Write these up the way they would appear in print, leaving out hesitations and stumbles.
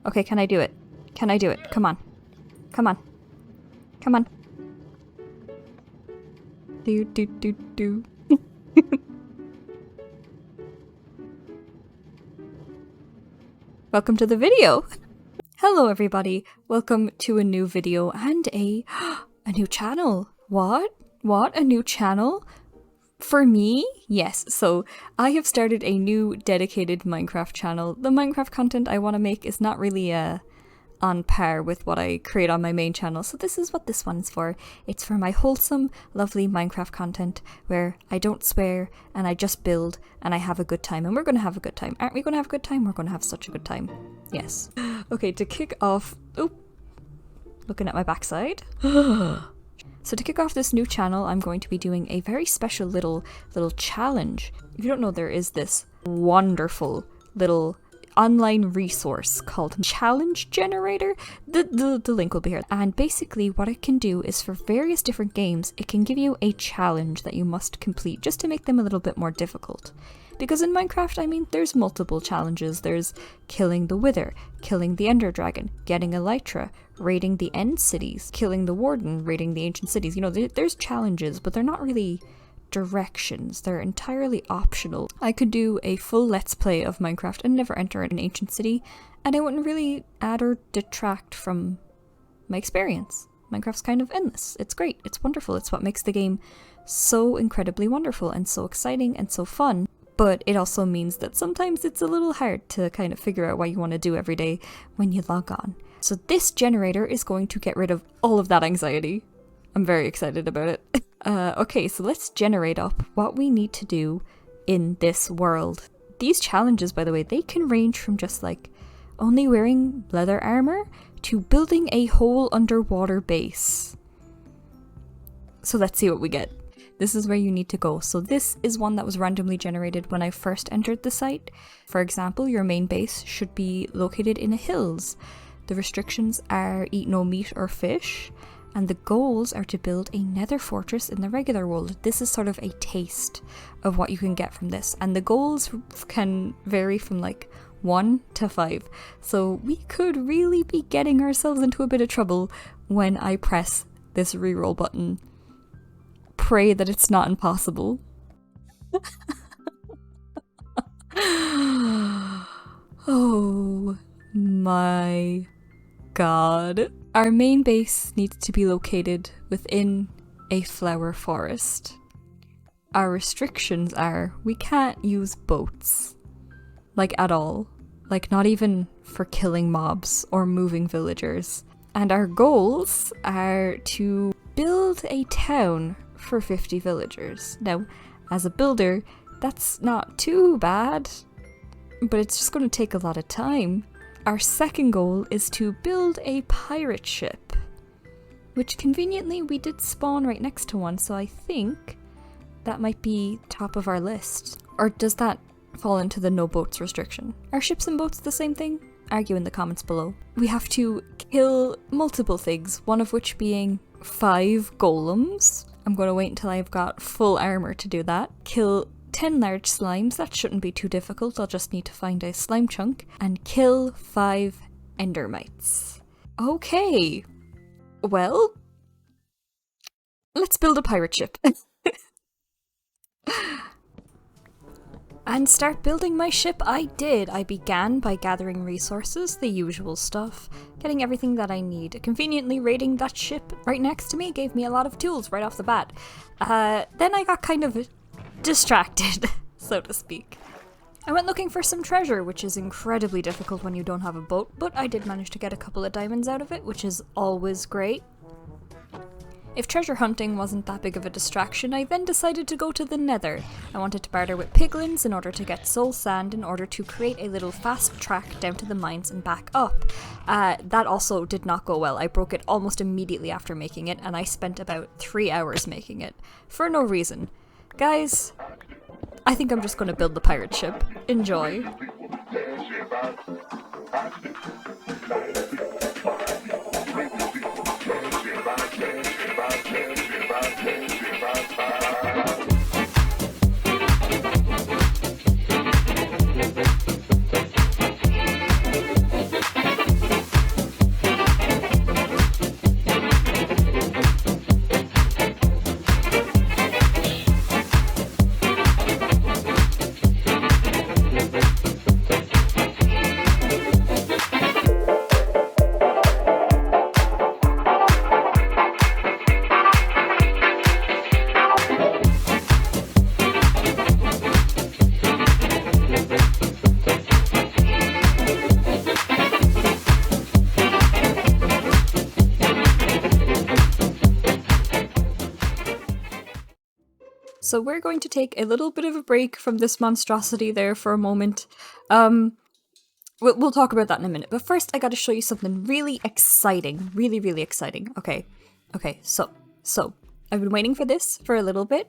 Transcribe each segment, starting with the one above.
Okay, can I do it? Can I do it? Come on. Come on. Come on. Do, do, do, do. Welcome to the video. Hello everybody. Welcome to a new video and a new channel. What? What? A new channel? For me? Yes. So I have started a new dedicated Minecraft channel. The Minecraft content I want to make is not really on par with what I create on my main channel, so this is what this one's for. It's for my wholesome, lovely Minecraft content where I don't swear and I just build and I have a good time, and we're gonna have a good time. Aren't we gonna have a good time? We're gonna have such a good time. Yes. Okay, to kick off... Oh! Looking at my backside. So to kick off this new channel, I'm going to be doing a very special little challenge. If you don't know, there is this wonderful little online resource called Challenge Generator. The link will be here. And basically what it can do is for various different games, it can give you a challenge that you must complete just to make them a little bit more difficult. Because in Minecraft, I mean, there's multiple challenges. There's killing the Wither, killing the Ender Dragon, getting Elytra, raiding the End Cities, killing the Warden, raiding the Ancient Cities. You know, there's challenges, but they're not really directions. They're entirely optional. I could do a full Let's Play of Minecraft and never enter an Ancient City, and it wouldn't really add or detract from my experience. Minecraft's kind of endless. It's great. It's wonderful. It's what makes the game so incredibly wonderful and so exciting and so fun. But it also means that sometimes it's a little hard to kind of figure out what you want to do every day when you log on. So this generator is going to get rid of all of that anxiety. I'm very excited about it. Okay, so let's generate up what we need to do in this world. These challenges, by the way, they can range from just like only wearing leather armor to building a whole underwater base. So let's see what we get. This is where you need to go. So this is one that was randomly generated when I first entered the site. For example, your main base should be located in the hills. The restrictions are eat no meat or fish, and the goals are to build a nether fortress in the regular world. This is sort of a taste of what you can get from this, and the goals can vary from like 1 to 5. So we could really be getting ourselves into a bit of trouble when I press this reroll button. Pray that it's not impossible. Oh my god. Our main base needs to be located within a flower forest. Our restrictions are we can't use boats. Like at all. Like not even for killing mobs or moving villagers. And our goals are to build a town for 50 villagers. Now, as a builder, that's not too bad, but it's just going to take a lot of time. Our second goal is to build a pirate ship, which conveniently we did spawn right next to one, so I think that might be top of our list. Or does that fall into the no boats restriction? Are ships and boats the same thing? Argue in the comments below. We have to kill multiple things, one of which being 5 golems. I'm going to wait until I've got full armor to do that. Kill 10 large slimes, that shouldn't be too difficult, I'll just need to find a slime chunk. And kill 5 endermites. Okay, well, let's build a pirate ship. And start building my ship I did. I began by gathering resources, the usual stuff, getting everything that I need. Conveniently raiding that ship right next to me gave me a lot of tools right off the bat. Then I got kind of distracted, so to speak. I went looking for some treasure, which is incredibly difficult when you don't have a boat, but I did manage to get a couple of diamonds out of it, which is always great. If treasure hunting wasn't that big of a distraction, I then decided to go to the nether. I wanted to barter with piglins in order to get soul sand in order to create a little fast track down to the mines and back up. That also did not go well. I broke it almost immediately after making it, and I spent about 3 hours making it. For no reason. Guys, I think I'm just going to build the pirate ship. Enjoy. so we're going to take a little bit of a break from this monstrosity there for a moment. We'll talk about that in a minute, but first I gotta show you something really exciting. Really, really exciting. Okay, so, I've been waiting for this for a little bit,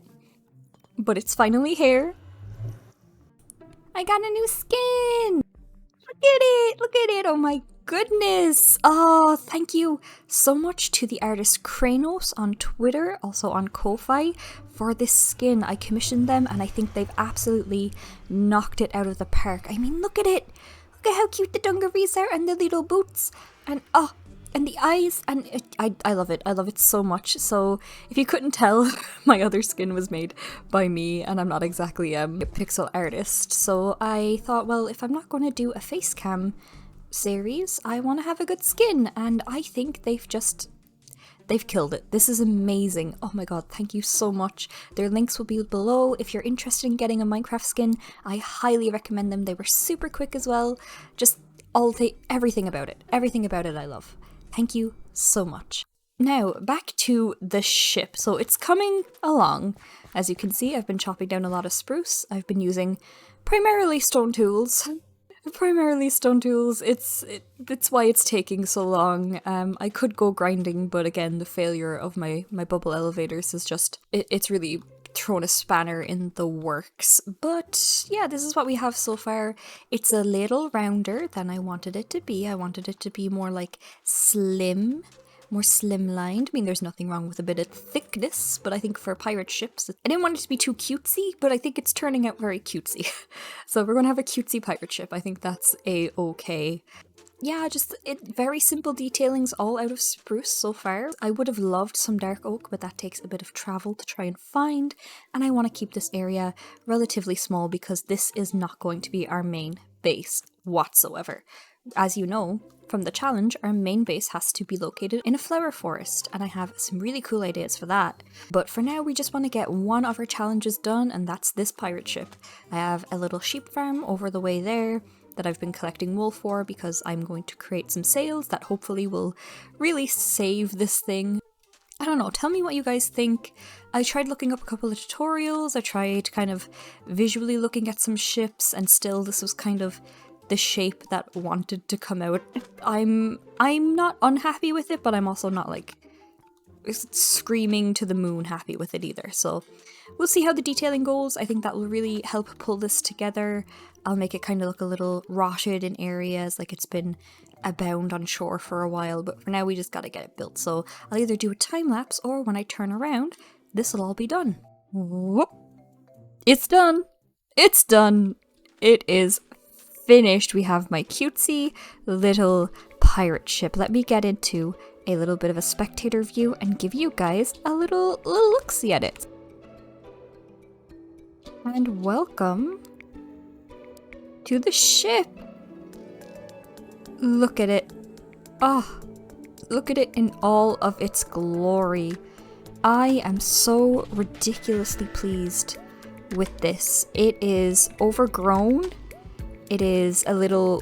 but it's finally here. I got a new skin! Look at it, oh my goodness! Oh, thank you so much to the artist Kranos on Twitter, also on Ko-Fi, for this skin. I commissioned them and I think they've absolutely knocked it out of the park. I mean, look at it! Look at how cute the dungarees are and the little boots, and and the eyes, and I love it. I love it so much. So if you couldn't tell, my other skin was made by me, and I'm not exactly a pixel artist. So I thought, well, if I'm not going to do a face cam series, I want to have a good skin, and I think they've killed it. This is amazing. Oh my god, thank you so much. Their links will be below. If you're interested in getting a Minecraft skin, I highly recommend them. They were super quick as well. Just everything about it. Everything about it I love. Thank you so much. Now, back to the ship. So it's coming along. As you can see, I've been chopping down a lot of spruce. I've been using primarily stone tools. It's why it's taking so long. I could go grinding, but again, the failure of my bubble elevators is just, it's really thrown a spanner in the works. But yeah, this is what we have so far. It's a little rounder than I wanted it to be. I wanted it to be more like slim, more slimlined. I mean, there's nothing wrong with a bit of thickness, but I think for pirate ships, I didn't want it to be too cutesy, but I think it's turning out very cutesy. So we're gonna have a cutesy pirate ship. I think that's a-okay. Yeah, just very simple detailings all out of spruce so far. I would have loved some dark oak, but that takes a bit of travel to try and find, and I want to keep this area relatively small because this is not going to be our main base whatsoever. As you know from the challenge, our main base has to be located in a flower forest, and I have some really cool ideas for that. But for now, we just want to get one of our challenges done, and that's this pirate ship. I have a little sheep farm over the way there that I've been collecting wool for because I'm going to create some sails that hopefully will really save this thing. I don't know, tell me what you guys think. I tried looking up a couple of tutorials, I tried kind of visually looking at some ships, and still this was kind of the shape that wanted to come out. I'm not unhappy with it, but I'm also not like screaming to the moon happy with it either. So we'll see how the detailing goes. I think that will really help pull this together. I'll make it kind of look a little rotted in areas, like it's been abound on shore for a while, but for now we just gotta get it built. So I'll either do a time lapse, or when I turn around, this will all be done. Whoop. It's done! It's done! It is finished. We have my cutesy little pirate ship. Let me get into a little bit of a spectator view and give you guys a little look-see at it. And welcome to the ship. Look at it. Oh, look at it in all of its glory. I am so ridiculously pleased with this. It is overgrown. It is a little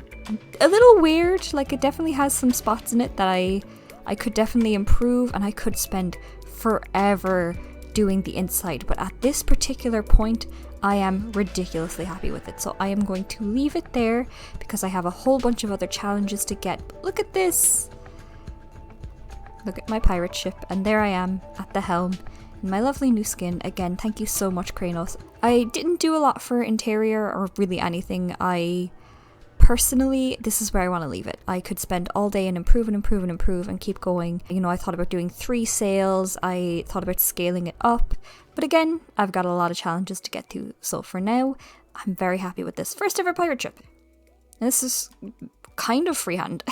weird. Like, it definitely has some spots in it that I could definitely improve, and I could spend forever doing the inside, but at this particular point I am ridiculously happy with it. So I am going to leave it there because I have a whole bunch of other challenges to get. Look at this! Look at my pirate ship, and there I am at the helm in my lovely new skin. Again, thank you so much, Kranos. I didn't do a lot for interior or really anything. Personally, this is where I want to leave it. I could spend all day and improve and keep going. You know, I thought about doing 3 sails, I thought about scaling it up, but again, I've got a lot of challenges to get to. So for now, I'm very happy with this first ever pirate ship. And this is kind of freehand.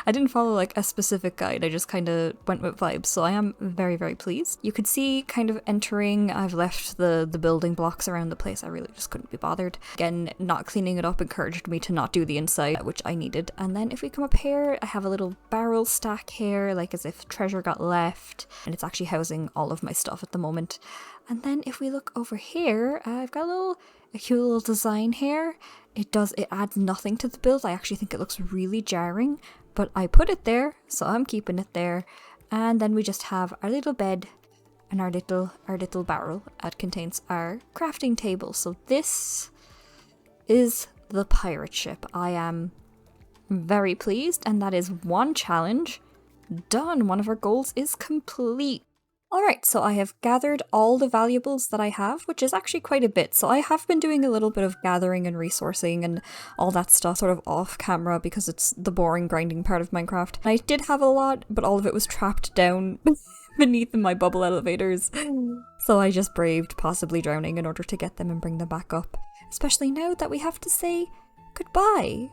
I didn't follow like a specific guide, I just kind of went with vibes, so I am very, very pleased. You could see kind of entering, I've left the building blocks around the place, I really just couldn't be bothered. Again, not cleaning it up encouraged me to not do the inside, which I needed. And then if we come up here, I have a little barrel stack here, like as if treasure got left, and it's actually housing all of my stuff at the moment. And then if we look over here, I've got a cute little design here. It adds nothing to the build. I actually think it looks really jarring, but I put it there, so I'm keeping it there. And then we just have our little bed and our little barrel. It contains our crafting table. So this is the pirate ship. I am very pleased, and that is one challenge done. One of our goals is complete. Alright, so I have gathered all the valuables that I have, which is actually quite a bit. So I have been doing a little bit of gathering and resourcing and all that stuff sort of off camera because it's the boring grinding part of Minecraft. I did have a lot, but all of it was trapped down beneath my bubble elevators. So I just braved possibly drowning in order to get them and bring them back up. Especially now that we have to say goodbye.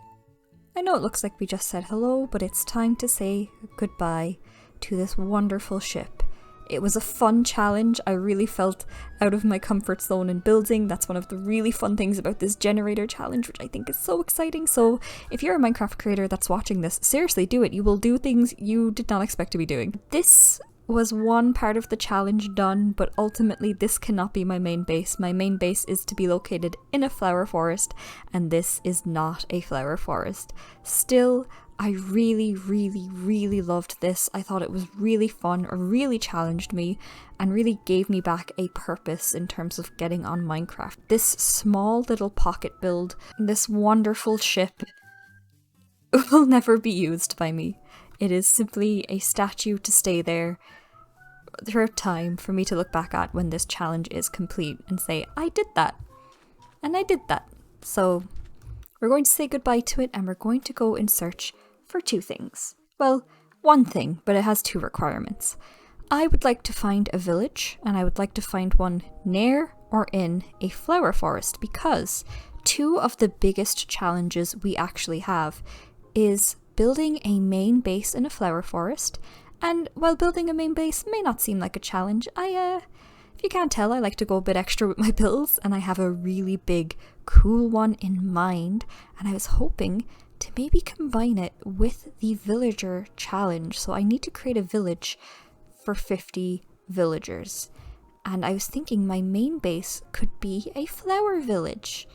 I know it looks like we just said hello, but it's time to say goodbye to this wonderful ship. It was a fun challenge. I really felt out of my comfort zone in building. That's one of the really fun things about this generator challenge, which I think is so exciting. So if you're a Minecraft creator that's watching this, seriously do it. You will do things you did not expect to be doing. This was one part of the challenge done, but ultimately this cannot be my main base. My main base is to be located in a flower forest, and this is not a flower forest. Still, I really loved this. I thought it was really fun, or really challenged me, and really gave me back a purpose in terms of getting on Minecraft. This small little pocket build, this wonderful ship, will never be used by me. It is simply a statue to stay there throughout time for me to look back at when this challenge is complete and say, I did that. And I did that. So we're going to say goodbye to it, and we're going to go in search for two things. Well, one thing, but it has two requirements. I would like to find a village, and I would like to find one near or in a flower forest, because two of the biggest challenges we actually have is building a main base in a flower forest. And while building a main base may not seem like a challenge, if you can't tell, I like to go a bit extra with my builds, and I have a really big, cool one in mind, and I was hoping to maybe combine it with the villager challenge. So I need to create a village for 50 villagers. And I was thinking my main base could be a flower village.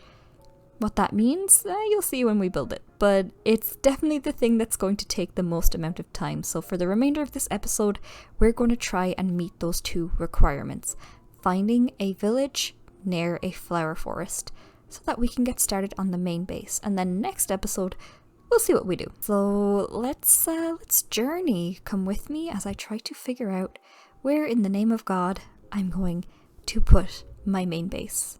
What that means, you'll see when we build it. But it's definitely the thing that's going to take the most amount of time. So for the remainder of this episode, we're going to try and meet those two requirements. Finding a village near a flower forest, so that we can get started on the main base. And then next episode, we'll see what we do. So let's journey. Come with me as I try to figure out where in the name of God I'm going to put my main base.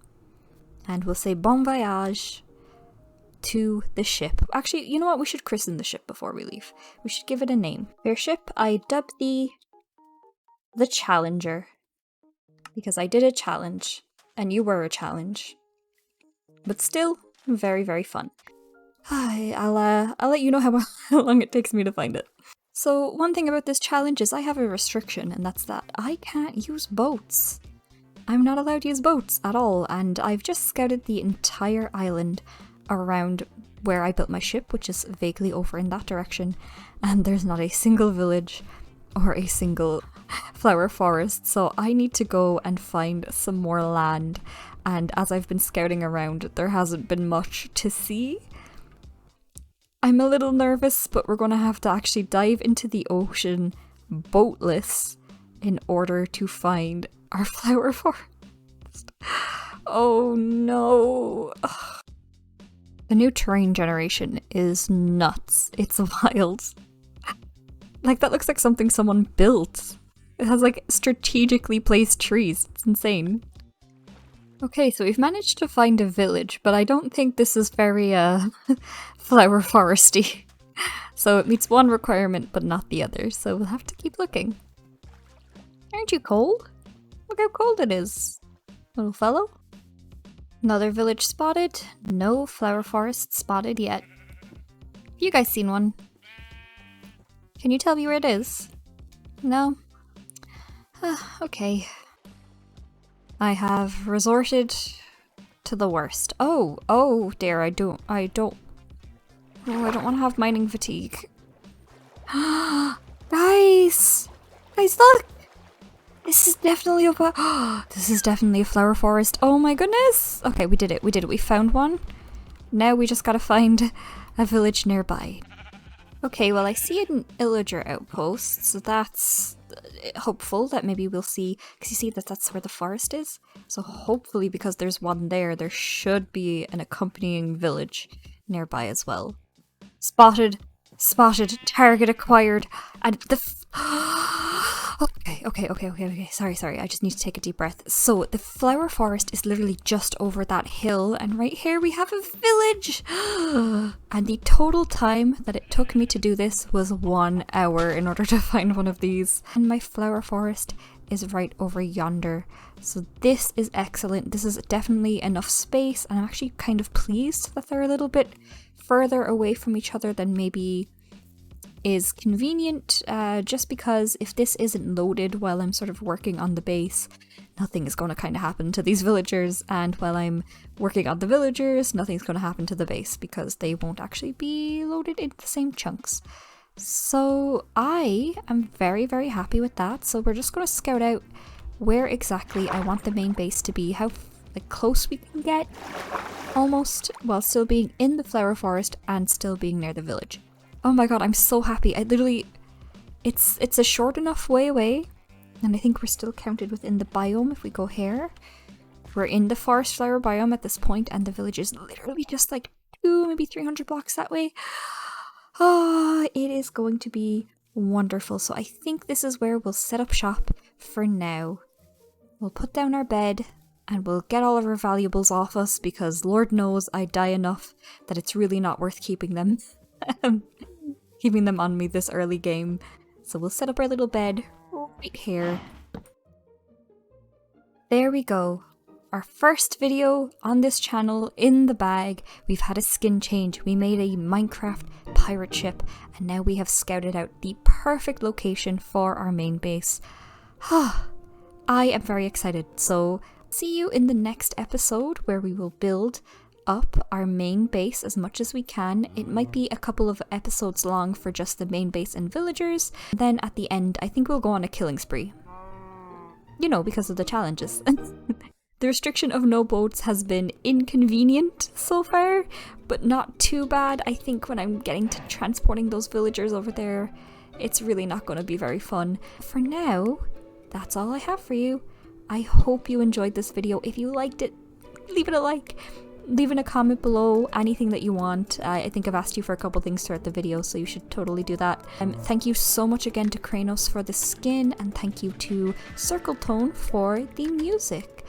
And we'll say bon voyage to the ship. Actually, you know what? We should christen the ship before we leave. We should give it a name. Fair ship, I dub thee the Challenger, because I did a challenge and you were a challenge. But still, very fun. I'll let you know how long it takes me to find it. So one thing about this challenge is I have a restriction, and that's that I can't use boats. I'm not allowed to use boats at all, and I've just scouted the entire island around where I built my ship, which is vaguely over in that direction, and there's not a single village or a single flower forest, so I need to go and find some more land. And as I've been scouting around, there hasn't been much to see. I'm a little nervous, but we're going to have to actually dive into the ocean boatless in order to find our flower forest. Oh no. Ugh. The new terrain generation is nuts. It's wild. Like, that looks like something someone built. It has like strategically placed trees. It's insane. Okay, so we've managed to find a village, but I don't think this is very, flower foresty. So it meets one requirement, but not the other, so we'll have to keep looking. Aren't you cold? Look how cold it is, little fellow. Another village spotted. No flower forest spotted yet. Have you guys seen one? Can you tell me where it is? No? Okay. I have resorted to the worst. Oh dear, I don't want to have mining fatigue. Guys, look! This is definitely a flower forest. Oh my goodness! Okay, we did it. We found one. Now we just gotta find a village nearby. Okay, well I see an illager outpost, so that's hopeful that maybe we'll see, because you see that that's where the forest is. So hopefully because there's one there, there should be an accompanying village nearby as well. Spotted, spotted, target acquired, and the okay. Sorry. I just need to take a deep breath. So the flower forest is literally just over that hill, and right here we have a village. And the total time that it took me to do this was 1 hour in order to find one of these. And my flower forest is right over yonder. So this is excellent. This is definitely enough space, and I'm actually kind of pleased that they're a little bit further away from each other than maybe is convenient, just because if this isn't loaded while I'm sort of working on the base, nothing is going to kind of happen to these villagers, and while I'm working on the villagers, nothing's going to happen to the base because they won't actually be loaded in the same chunks. So I am very, very happy with that. So we're just going to scout out where exactly I want the main base to be, how close we can get, almost, while still being in the flower forest and still being near the village. Oh my god, I'm so happy. I literally, it's a short enough way away, and I think we're still counted within the biome if we go here. We're in the forest flower biome at this point, and the village is literally just like 2, maybe 300 blocks that way. Oh, it is going to be wonderful. So I think this is where we'll set up shop for now. We'll put down our bed, and we'll get all of our valuables off us, because Lord knows I die enough that it's really not worth keeping them. Keeping them on me this early game. So we'll set up our little bed right here. There we go. Our first video on this channel in the bag. We've had a skin change. We made a Minecraft pirate ship, and now we have scouted out the perfect location for our main base. I am very excited. So see you in the next episode, where we will build up our main base as much as we can. It might be a couple of episodes long for just the main base and villagers. Then at the end, I think we'll go on a killing spree. You know, because of the challenges. The restriction of no boats has been inconvenient so far, but not too bad. I think when I'm getting to transporting those villagers over there, it's really not going to be very fun. For now, that's all I have for you. I hope you enjoyed this video. If you liked it, leave it a like. Leave in a comment below anything that you want. I think I've asked you for a couple things throughout the video, so you should totally do that. Thank you so much again to Kranos for the skin, and thank you to Circle Tone for the music.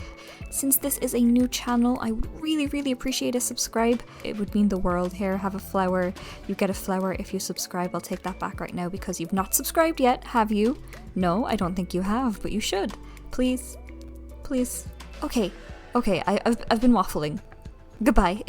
Since this is a new channel, I would really appreciate a subscribe. It would mean the world. Here, have a flower. You get a flower if you subscribe. I'll take that back right now, because you've not subscribed yet, have you? No, I don't think you have, but you should. Please. Okay, I've been waffling. Goodbye.